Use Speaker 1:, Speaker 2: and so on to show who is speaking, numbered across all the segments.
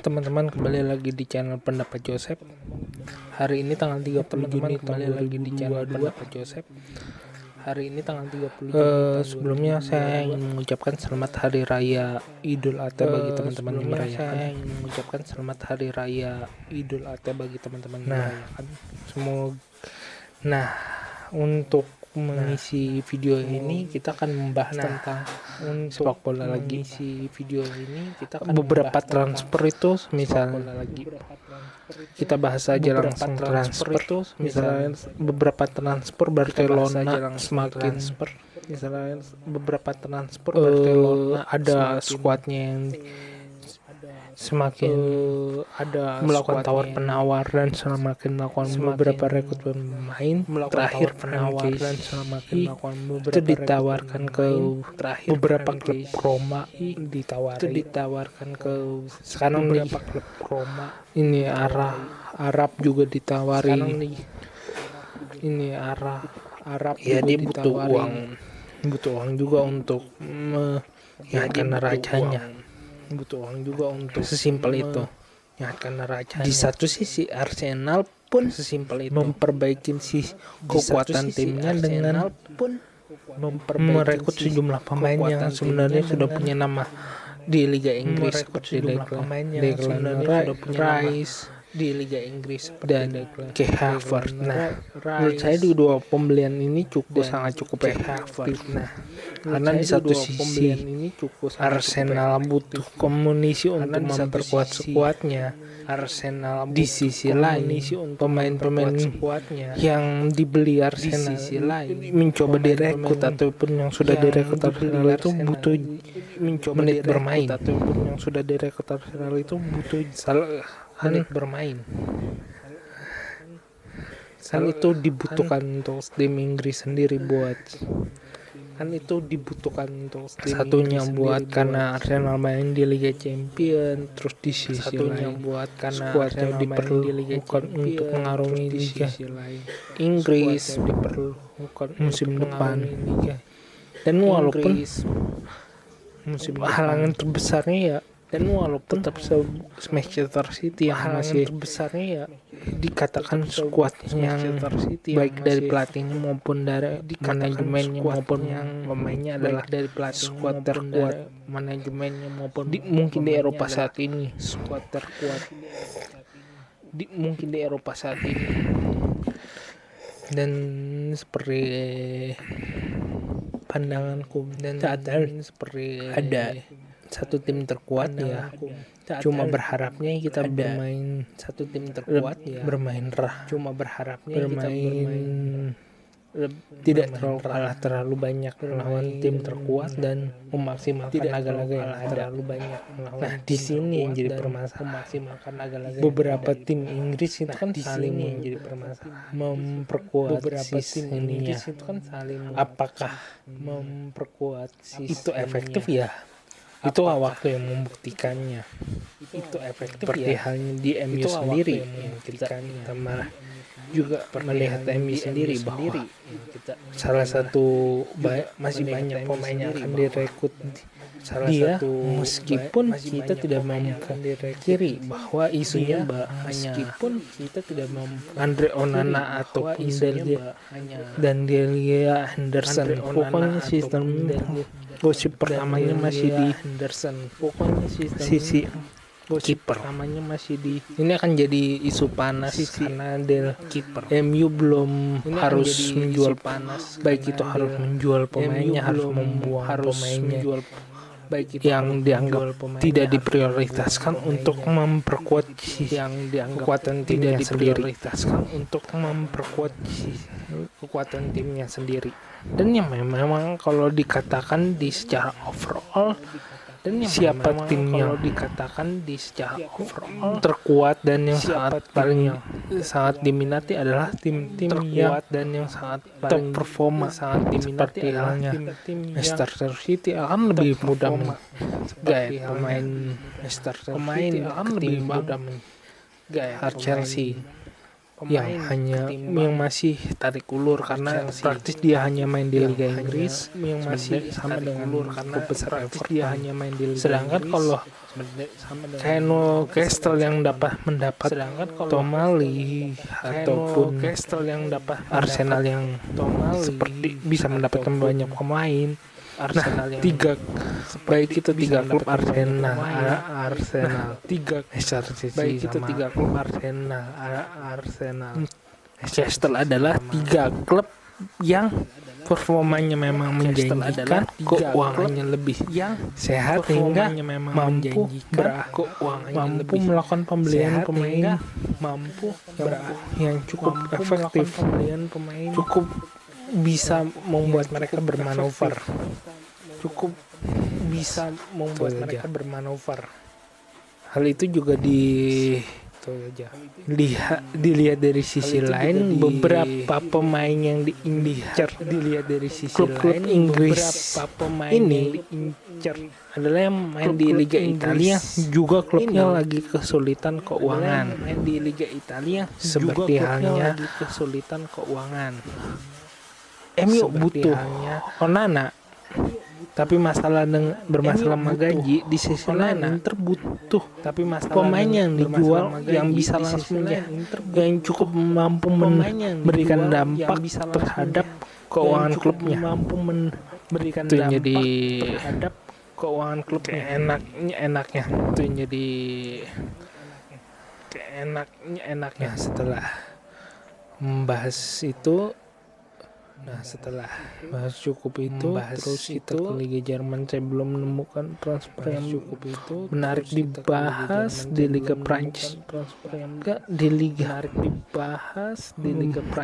Speaker 1: Teman-teman, kembali lagi di channel Pendapat Joseph. Hari ini tanggal 30 Juni kembali lagi di channel Pendapat Joseph. Hari ini tanggal 30 Juni. Sebelumnya saya ingin mengucapkan selamat hari raya Idul Adha bagi teman-teman yang merayakan. Saya ingin mengucapkan selamat hari raya Idul Adha bagi teman-teman yang merayakan. Untuk mengisi video ini kita akan membahas tentang sepak bola lagi. Video ini kita akan beberapa transfer itu, misalnya kita bahas aja langsung transfer itu, misalnya beberapa transfer Barcelona semakin misalnya beberapa transfer Barcelona ada skuadnya yang semakin melakukan tawar-penawar dan semakin melakukan beberapa rekrut pemain. Terakhir penawar dan semakin melakukan beberapa itu ditawarkan ke beberapa klub Roma, ditawarkan ke sekarang beberapa klub Roma. Ini Arab juga ditawari. Ini Arab ya, dia butuh uang juga untuk meyakinkan rajanya. Butuh uang juga untuk sesimpel itu ya, karena rajanya. Di satu sisi Arsenal pun sesimpel itu memperbaiki kekuatan timnya dengan merekrut sejumlah pemain yang sebenarnya sudah punya nama di Liga Inggris, seperti Declan Rice di Liga Inggris dan Kai Havertz. Menurut saya dua pembelian ini sangat cukup efektif. Karena di satu sisi Arsenal butuh komunisi untuk memperkuat skuadnya. Arsenal di sisi lain pemain-pemain yang dibeli Arsenal mencoba direkrut ataupun yang sudah direkrut Arsenal itu butuh menit bermain. Ataupun yang sudah direkrut Arsenal itu butuh menit bermain. Kan itu dibutuhkan untuk tim Inggris sendiri satunya buat karena Arsenal main di Liga Champions, terus di sisi lain skuadnya diperlukan untuk mengarungi Liga Inggris musim depan. Dan walaupun halangan terbesarnya ya, tetap Manchester City yang masih terbesarnya ya, dikatakan skuad yang baik dari pelatihnya maupun dari manajemennya maupun yang pemainnya adalah dari pelatih skuad terkuat manajemennya maupun mungkin di Eropa saat ini, skuad terkuat mungkin di Eropa saat ini. Dan seperti pandanganku dan seperti ada satu tim terkuat ya, cuma berharapnya kita bermain satu tim terkuat ya, cuma berharapnya bermain tidak terlalu banyak melawan tim terkuat dan memaksimalkan laga-laga yang ada. Di sini yang jadi permasalahan. Beberapa tim Inggris itu kan saling menjadi permasalahan, memperkuat sisi ininya. Apakah memperkuat sisi itu efektif ya? Itu waktu yang membuktikannya. Itu efektif seperti halnya di MU sendiri. Kita malah juga melihat MU sendiri bahwa salah satu masih banyak pemain yang akan direkrut. Meskipun kita tidak memungkiri bahwa isunya meskipun kita tidak Andre Onana ataupun dan Delia Henderson, pokoknya sistem gosip pertamanya masih di Henderson, pokoknya sisi kiper namanya masih di ini akan jadi isu panas karena Del kiper MU belum harus menjual panas, baik itu harus menjual pemainnya, harus membuang pemainnya yang dianggap tidak diprioritaskan untuk memperkuat yang dianggap kekuatan timnya sendiri, untuk memperkuat kekuatan timnya sendiri. Dan yang memang kalau dikatakan di secara overall, dan siapa tim yang dikatakan di secara overall terkuat dan yang sangat diminati adalah tim-tim terkuat dan yang sangat top performa, sangat diminati halnya Manchester City akan lebih mudah menggait pemain Manchester City akan lebih mudah menggait Chelsea. yang masih tarik ulur karena praktis dia hanya main di Liga Inggris, yang masih sama dengan cukup besar effort dia hanya main di Liga. Sedangkan kalau kayak Newcastle yang mendapat Tomali ataupun yang dapat Arsenal yang seperti bisa mendapatkan banyak pemain. Nah, baik itu tiga klub Arsenal, Newcastle adalah tiga klub yang performanya memang menjanjikan, keuangannya lebih sehat hingga mampu melakukan pembelian pemain yang cukup efektif, cukup bisa membuat mereka bermanuver, Hal itu juga dilihat dari sisi lain, beberapa pemain yang diincar klub-klub Inggris ini adalah yang main di Liga Italia, juga klubnya lagi kesulitan keuangan, seperti halnya MU butuh Onana, tapi bermasalah gaji. Di sisi lain Inter butuh pemain yang dijual yang bisa langsung yang cukup mampu memberikan dampak terhadap keuangan klubnya. Itu jadi keuangan klubnya enaknya. Itu jadi enaknya setelah membahas itu. Setelah bahas cukup itu, terus kita ke Liga Jerman. Saya belum menemukan transfer yang cukup itu menarik dibahas di Liga Prancis. Di Liga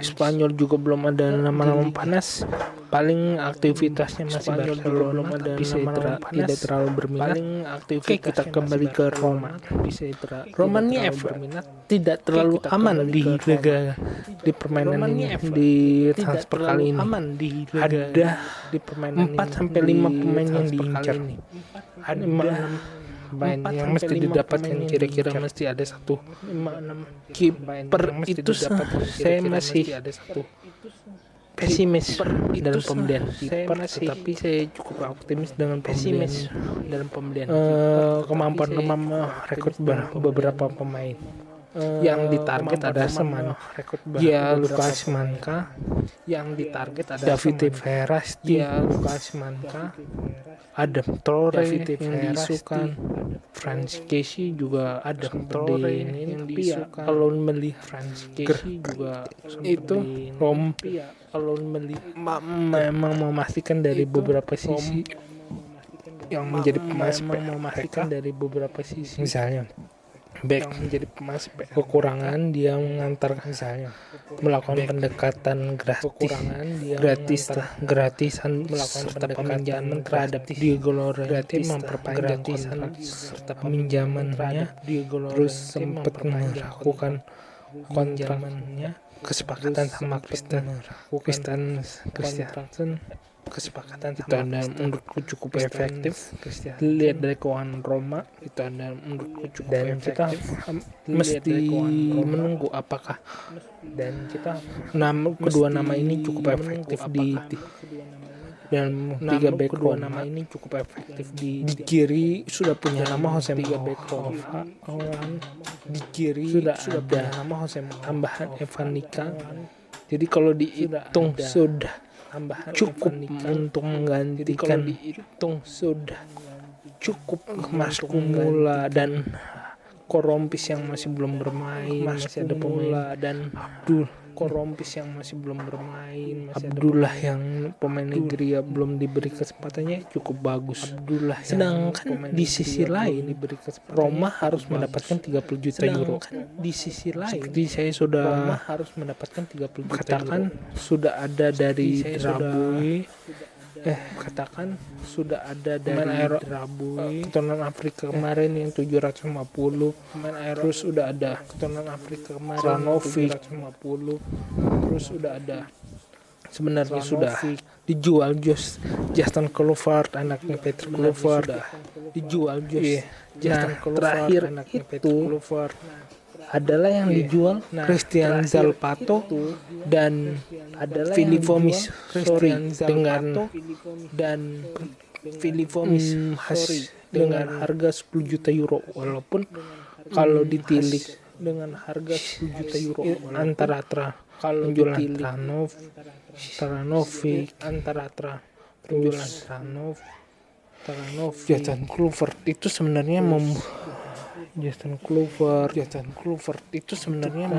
Speaker 1: Spanyol juga belum ada nama-nama panas. Paling aktivitasnya masih Barcelona, tapi saya tidak terlalu berminat. Oke, kita kembali ke Roma. Roma ini tidak terlalu aman di liga, di permainan ini, di transfer kali ini. Ada 4-5 pemain yang diincar. Ada 5 pemain yang mesti didapatkan, kira-kira mesti ada 1 kiper. Itu saya masih pesimis dalam pembelian kiper, tapi saya cukup optimis dengan pembelian kemampuan rekrut beberapa pemain. Yang ditarget ada Semano, Lukas Manka, David Ferraz, Adam Traore yang diisukan, Franz Kessié juga ada yang diisukan. Kalau melihat Franz Kessié juga itu memang memastikan dari beberapa sisi yang menjadi emas misalnya back menjadi emas, kekurangan dia mengantar, misalnya melakukan pendekatan gratisan serta peminjaman terhadap Diego Llorente, memperpanjang kontrak serta peminjamannya, terus sempat melakukan kontraknya kesepakatan sama Christensen. Kesepakatan itu menurutku cukup efektif. Dilihat dari keuangan Roma itu menurutku cukup efektif. Kita mesti menunggu apakah kedua nama ini cukup efektif dan 3 back Roma ini cukup efektif di kiri. Sudah punya nama Jose Mourinho, di kiri sudah ada nama Jose Mourinho, tambahan Evan Nika. Jadi kalau dihitung sudah cukup untuk menggantikan, cukup Mas Kumula dan Korompis yang masih belum bermain, masih ada pemain dan Abdullah yang pemain Nigeria belum diberi kesempatannya cukup bagus. Sedangkan di sisi lain Roma harus mendapatkan 30 juta euro. Di sisi lain seperti saya sudah katakan, sudah ada dari Drabui keturunan Afrika kemarin yang 750, terus udah ada keturunan Afrika kemarin Slanovic 750, terus udah ada sebenarnya sudah dijual Justin Kluivert, anaknya Peter Kluivert, dijual Justin Kluivert, anaknya Peter Kluivert. adalah yang dijual Christian Zalpato dan Filipovic dengan harga 10 juta euro, walaupun kalau ditilik dengan harga 10 juta euro antara penjualan Justin Kluivert itu sebenarnya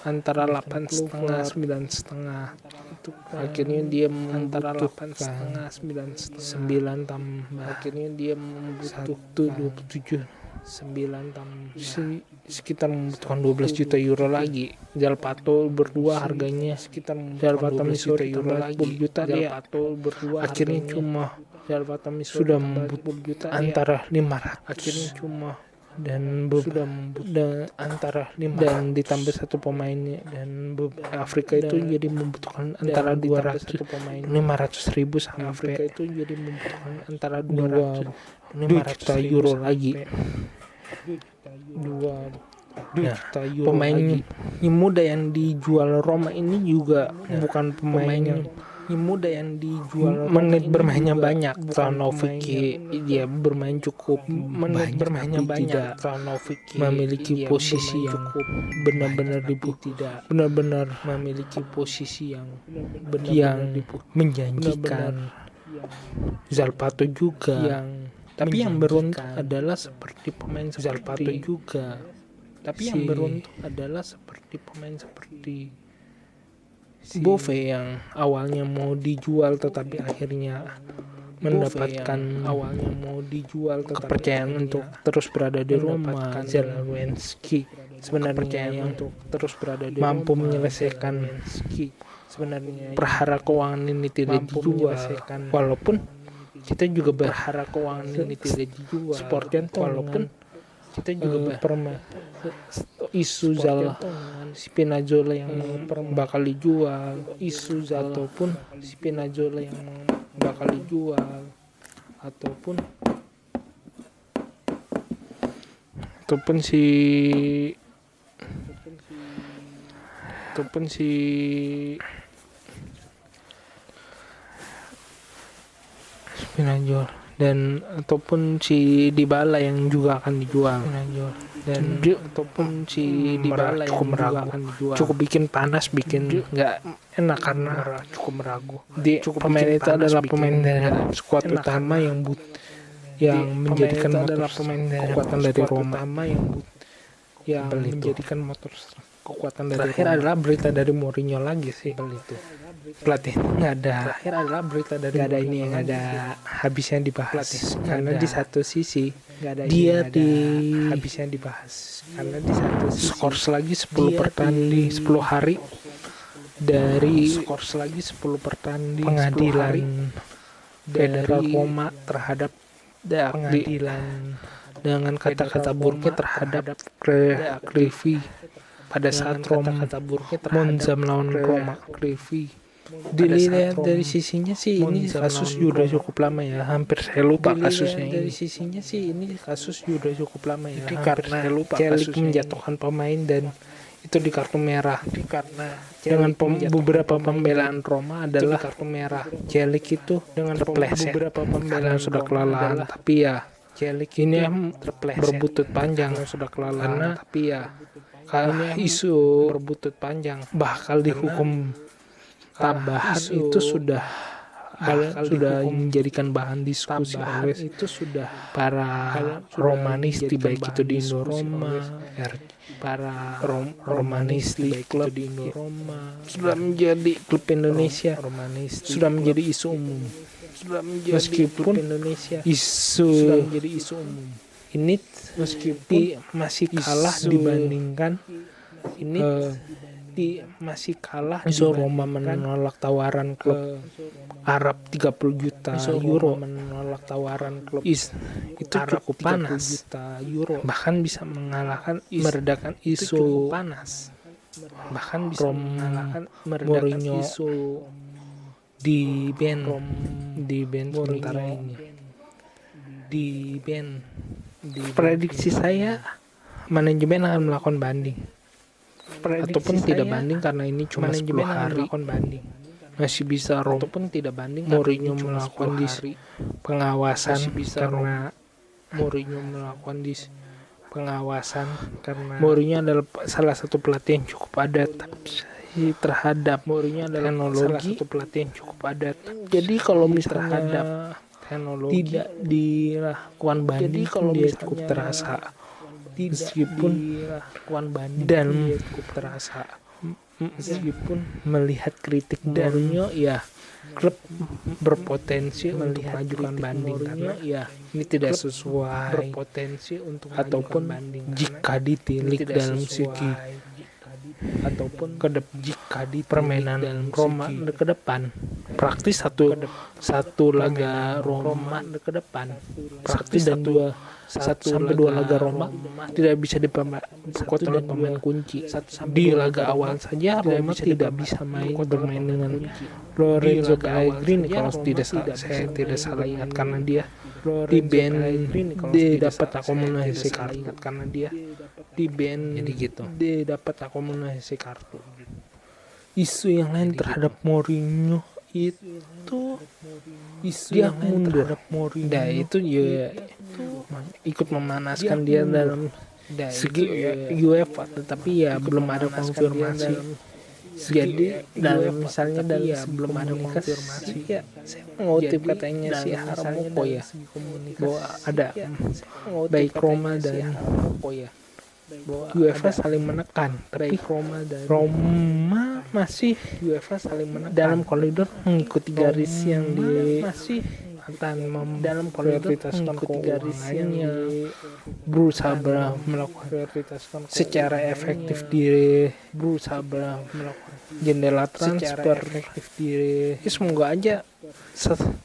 Speaker 1: antara 8,5 9,5. Akhirnya dia membutuhkan 9 tambah. Akhirnya dia membutuhkan 27 9 tambah. Sekitar membutuhkan 12 juta euro lagi. Zalpato berdua harganya sekitar Zalpato Missouri tambah 10 juta dia. Akhirnya cuma Zalpato sudah membutuhkan antara 500. Akhirnya cuma dan ditambah satu pemainnya, dan Afrika itu jadi membutuhkan antara 500 ribu sampai Afrika itu jadi membutuhkan antara 2 juta euro lagi. 2 juta euro pemain lagi. Muda yang dijual Roma ini juga bukan pemain yang muda yang dijual menit bermainnya banyak. Tranovic dia bermain cukup menit bermainnya banyak. Tranovic memiliki posisi yang benar-benar memiliki posisi yang menjanjikan. Zalpato juga tapi yang beruntung adalah seperti pemain Zalpato juga. Tapi yang beruntung adalah seperti pemain seperti Bove yang awalnya mau dijual tetapi akhirnya mendapatkan kepercayaan untuk terus berada di Roma. Zelensky sebenarnya yang untuk terus berada di mampu menyelesaikan perkara keuangan ini tidak dijual, walaupun kita juga berharap keuangan ini tidak dijual. Walaupun kita juga isu Spinazzola yang bakal dijual, ataupun Spinazzola yang bakal dijual, ataupun si Spinazzola dan ataupun si Dybala yang juga akan dijual. Cukup bikin panas, bikin nggak enak karena cukup meragu. Pemain itu adalah pemain dari skuad utama yang menjadikan kekuatan dari Roma, yang menjadikan motor kekuatan dari Terakhir Roma. Adalah berita dari Mourinho lagi sih. Pelatih nggak ada. Nggak ada ini yang ada habisnya dibahas. Karena di satu sisi habisnya dibahas. Karena di satu sisi skor lagi 10 pertandingan 10 hari dari pengadilan Federal Roma terhadap pengadilan dengan kata-kata buruknya terhadap Crevi pada saat Monza melawan Roma. Dilihat dari sisinya sih ini kasus sudah cukup lama ya, hampir saya lupa kasusnya ini. Karena Celik menjatuhkan pemain dan itu di kartu merah. Dengan beberapa pembelaan Roma adalah kartu merah. Celik itu dengan terpleset karena sudah kelelahan, tapi ya Celik ini berbutut panjang sudah kelelahan, tapi ya isu berbutut panjang bakal dihukum tambahan itu sudah menjadikan bahan diskusi oleh para Romanisti, baik itu di Indo-Roma, para Romanisti klub di Indo-Roma, sudah menjadi klub Indonesia, sudah menjadi isu umum. Meskipun isu ini masih kalah dibandingkan isu Roma menolak tawaran klub Arab 30 juta euro. Itu cukup panas. Bahkan bisa meredakan isu panas. Bahkan bisa meredakan isu di band sementara ini. Prediksi saya manajemen akan melakukan banding ataupun tidak banding karena ini cuma 10 hari. Masih bisa ataupun tidak banding Mourinho melakukan pengawasan karena Mourinho melakukan pengawasan karena Mourinho adalah salah satu pelatih yang cukup adaptasi terhadap Mourinho adalah salah satu pelatih yang cukup adaptasi. Jadi kalau misalnya terhadap teknologi tidak dilakukan banding dia cukup terasa, meskipun dilakukan banding dan dia cukup terasa, meskipun melihat kritik Mourinho ya klub berpotensi untuk mengajukan banding karena ya ini tidak sesuai berpotensi untuk ataupun banding jika ditilik dalam segi ataupun jika di permainan Roma ke depan praktis satu laga Roma ke depan praktis dan satu sampai dua laga Roma tidak bisa diperkuat oleh pemain kunci. Di laga awal saja Roma tidak bisa bermain dengan Lorenzo Pellegrini kalau saya tidak salah ingat karena dia di band dia dapat akumulasi kartu karena dia di band jadi gitu dia dapat akumulasi kartu. Isu yang lain terhadap Mourinho itu isu yang mundur Mourinho. Nah itu ya ikut memanaskan dia dalam segi UEFA, tetapi ya belum ada konfirmasi. Jadi dalam misalnya dalam belum ada konfirmasi ya saya mengutip katanya si Haramoko ya bahwa ada baik Roma dan UEFA saling menekan, tapi Roma masih UEFA saling menekan dalam koridor mengikuti garis yang masih dalam prioritaskan keuangannya berusaha melakukan secara efektif berusaha melakukan jendela transfer efektif semoga aja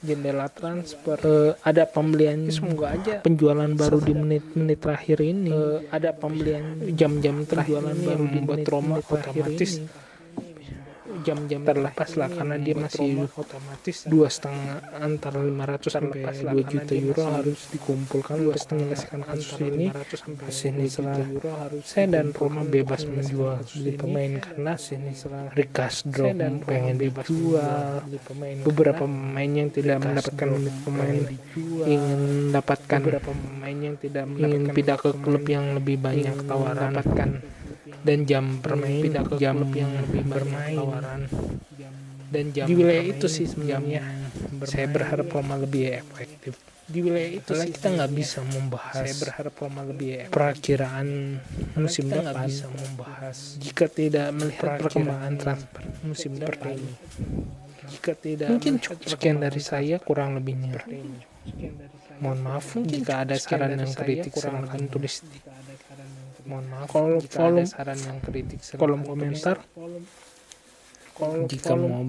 Speaker 1: jendela transfer ada pembelian semoga aja penjualan baru di menit-menit terakhir ini ada pembelian jam-jam penjualan baru membuat Roma otomatis jam-jam terlepas lah karena dia masih otomatis 2,5 antara 500 sampai 2 juta euro harus dikumpulkan untuk menyelesaikan kasus ini. Sini saya dan Roma bebas menjual beli pemain karena sini Rikas Drop pengen dijual, beberapa pemain yang tidak mendapatkan menit pemain ingin mendapatkan beberapa pemain yang tidak ingin pindah ke klub yang lebih banyak tawaran dan jam bermain jam yang lebih bermain tawaran dan jam di wilayah itu sih sebenarnya saya berharap Roma lebih efektif di wilayah itu sih. Kita nggak bisa membahas saya berharap Roma lebih perakiraan musim depan bisa membahas jika tidak melihat perkembangan transfer musim depan jika tidak mungkin cukup sekian dari saya kurang lebihnya mohon maaf jika ada saran yang kritik silakan tulis mohon maaf kalau saran yang kritik kolom komentar jika mau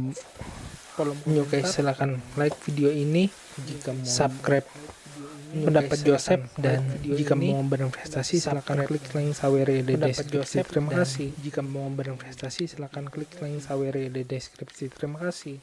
Speaker 1: menyukai silakan like video ini jika mau subscribe pendapat Joseph dan jika mau berinvestasi silakan klik link Sawery di deskripsi. Terima kasih. Jika mau berinvestasi silakan klik link Sawery di deskripsi. Terima kasih.